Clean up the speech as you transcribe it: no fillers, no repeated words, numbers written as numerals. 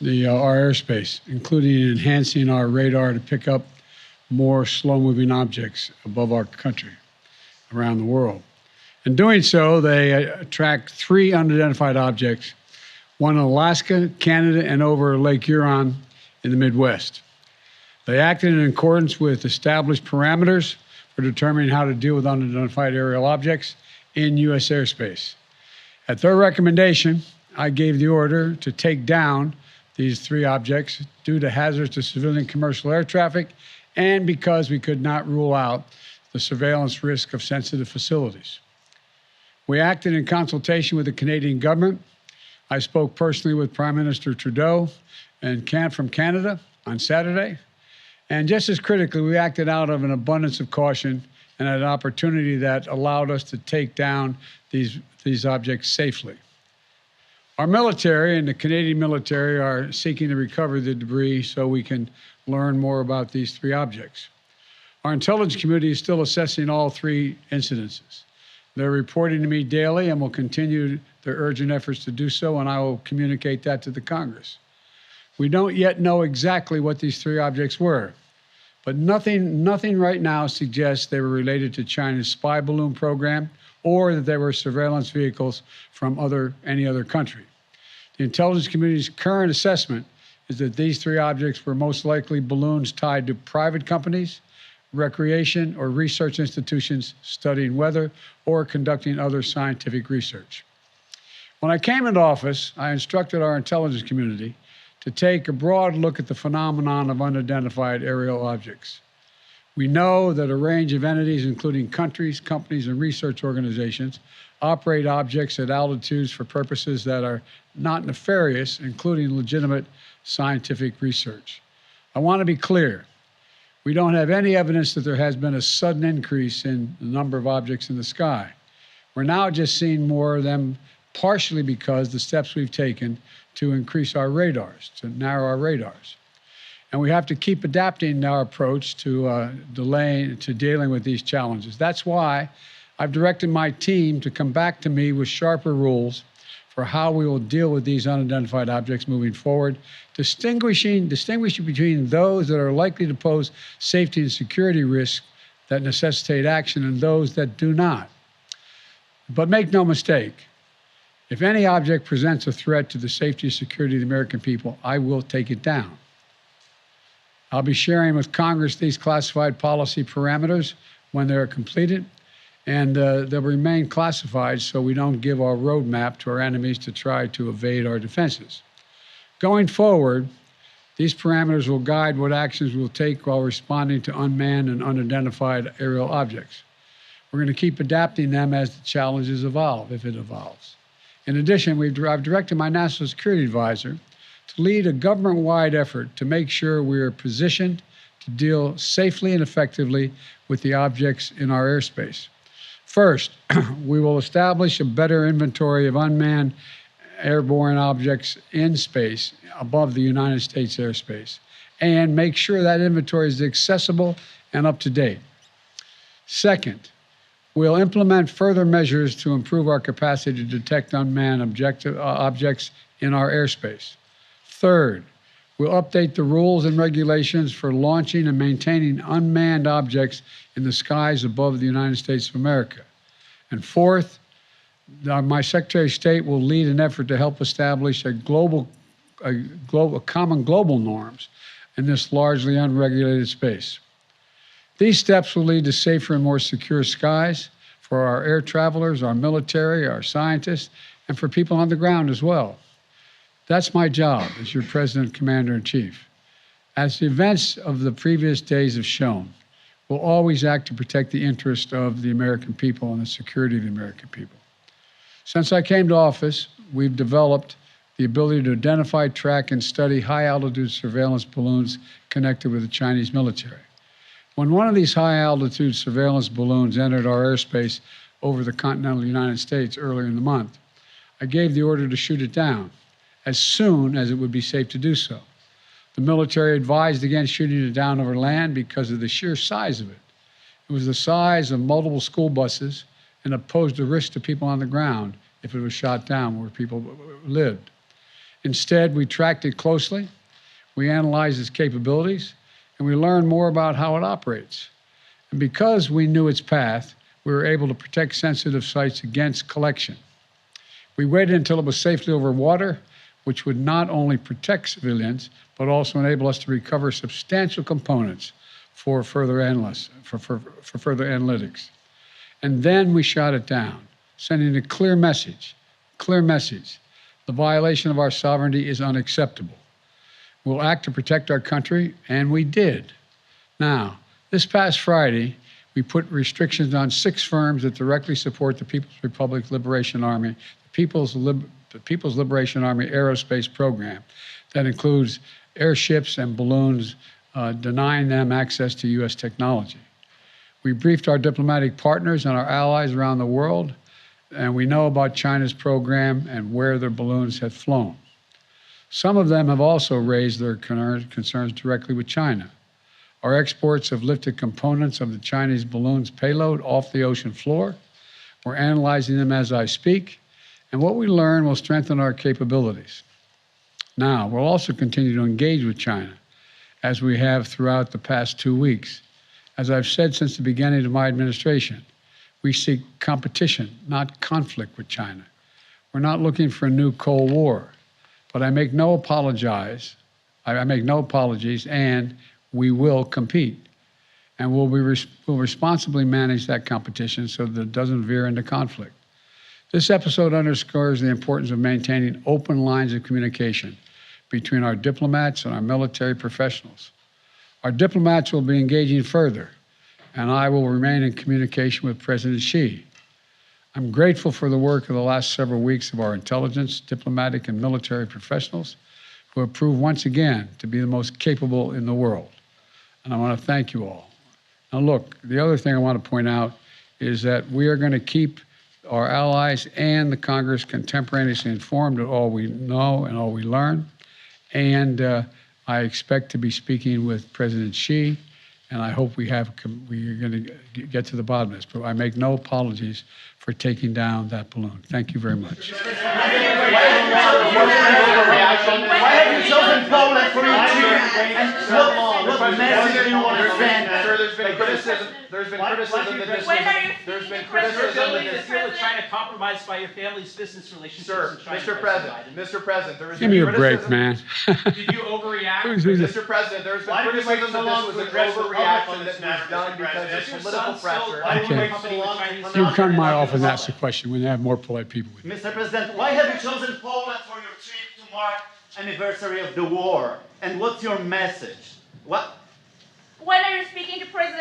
our airspace, including enhancing our radar to pick up more slow-moving objects above our country, around the world. In doing so, they tracked 3 unidentified objects, one in Alaska, Canada, and over Lake Huron in the Midwest. They acted in accordance with established parameters for determining how to deal with unidentified aerial objects in U.S. airspace. At their recommendation, I gave the order to take down these 3 objects due to hazards to civilian commercial air traffic and because we could not rule out the surveillance risk of sensitive facilities. We acted in consultation with the Canadian government. I spoke personally with Prime Minister Trudeau from Canada on Saturday. And just as critically, we acted out of an abundance of caution and an opportunity that allowed us to take down these objects safely. Our military and the Canadian military are seeking to recover the debris so we can learn more about these 3 objects. Our intelligence community is still assessing all 3 incidences. They're reporting to me daily and will continue their urgent efforts to do so, and I will communicate that to the Congress. We don't yet know exactly what these 3 objects were, but nothing right now suggests they were related to China's spy balloon program or that they were surveillance vehicles from any other country. The intelligence community's current assessment is that these 3 objects were most likely balloons tied to private companies, recreation or research institutions studying weather or conducting other scientific research. When I came into office, I instructed our intelligence community to take a broad look at the phenomenon of unidentified aerial objects. We know that a range of entities, including countries, companies, and research organizations, operate objects at altitudes for purposes that are not nefarious, including legitimate scientific research. I want to be clear. We don't have any evidence that there has been a sudden increase in the number of objects in the sky. We're now just seeing more of them, partially because the steps we've taken to increase our radars, to narrow our radars. And we have to keep adapting our approach to dealing with these challenges. That's why I've directed my team to come back to me with sharper rules for how we will deal with these unidentified objects moving forward, distinguishing between those that are likely to pose safety and security risks that necessitate action and those that do not. But make no mistake, if any object presents a threat to the safety and security of the American people, I will take it down. I'll be sharing with Congress these classified policy parameters when they're completed, and they'll remain classified so we don't give our roadmap to our enemies to try to evade our defenses. Going forward, these parameters will guide what actions we'll take while responding to unmanned and unidentified aerial objects. We're going to keep adapting them as the challenges evolve, if it evolves. In addition, I've directed my national security advisor to lead a government-wide effort to make sure we are positioned to deal safely and effectively with the objects in our airspace. First, we will establish a better inventory of unmanned airborne objects in space above the United States airspace and make sure that inventory is accessible and up to date. Second, we'll implement further measures to improve our capacity to detect unmanned objects in our airspace. Third, we'll update the rules and regulations for launching and maintaining unmanned objects in the skies above the United States of America. And fourth, my Secretary of State will lead an effort to help establish common global norms in this largely unregulated space. These steps will lead to safer and more secure skies for our air travelers, our military, our scientists, and for people on the ground as well. That's my job as your President, Commander-in-Chief. As the events of the previous days have shown, we'll always act to protect the interest of the American people and the security of the American people. Since I came to office, we've developed the ability to identify, track, and study high-altitude surveillance balloons connected with the Chinese military. When one of these high-altitude surveillance balloons entered our airspace over the continental United States earlier in the month, I gave the order to shoot it down as soon as it would be safe to do so. The military advised against shooting it down over land because of the sheer size of it. It was the size of multiple school buses and it posed a risk to people on the ground if it was shot down where people lived. Instead, we tracked it closely, we analyzed its capabilities, and we learned more about how it operates. And because we knew its path, we were able to protect sensitive sites against collection. We waited until it was safely over water, which would not only protect civilians, but also enable us to recover substantial components for further analytics. And then we shot it down, sending a clear message. The violation of our sovereignty is unacceptable. We'll act to protect our country, and we did. Now, this past Friday, we put restrictions on 6 firms that directly support the People's Republic Liberation Army, the People's Liberation Army aerospace program that includes airships and balloons, denying them access to U.S. technology. We briefed our diplomatic partners and our allies around the world, and we know about China's program and where their balloons have flown. Some of them have also raised their concerns directly with China. Our exports have lifted components of the Chinese balloon's payload off the ocean floor. We're analyzing them as I speak, and what we learn will strengthen our capabilities. Now, we'll also continue to engage with China, as we have throughout the past 2 weeks. As I've said since the beginning of my administration, we seek competition, not conflict with China. We're not looking for a new Cold War, but I make no apologies, and we will compete. And we'll responsibly manage that competition so that it doesn't veer into conflict. This episode underscores the importance of maintaining open lines of communication between our diplomats and our military professionals. Our diplomats will be engaging further, and I will remain in communication with President Xi. I'm grateful for the work of the last several weeks of our intelligence, diplomatic, and military professionals who have proved once again to be the most capable in the world. And I want to thank you all. Now look, the other thing I want to point out is that we are going to keep our allies and the Congress contemporaneously informed of all we know and all we learn. And I expect to be speaking with President Xi, and I hope we're going to get to the bottom of this. But I make no apologies for taking down that balloon. Thank you very much. Why have you chosen Poland for your team? And what message do you want to send? Sir, there's been criticism. There's been criticism that this was China compromised by your family's business relationships. Sir, Mr. President, there has Give been me a criticism. break, man. Did you overreact? Mr. President, there's been criticism that this was an overreaction that was done because of political pressure. Okay. You can come to my office and ask the question when you have more polite people with you. Mr. President, why have you chosen Poland for your trip to mark anniversary of the war? And what's your message? When are you speaking to President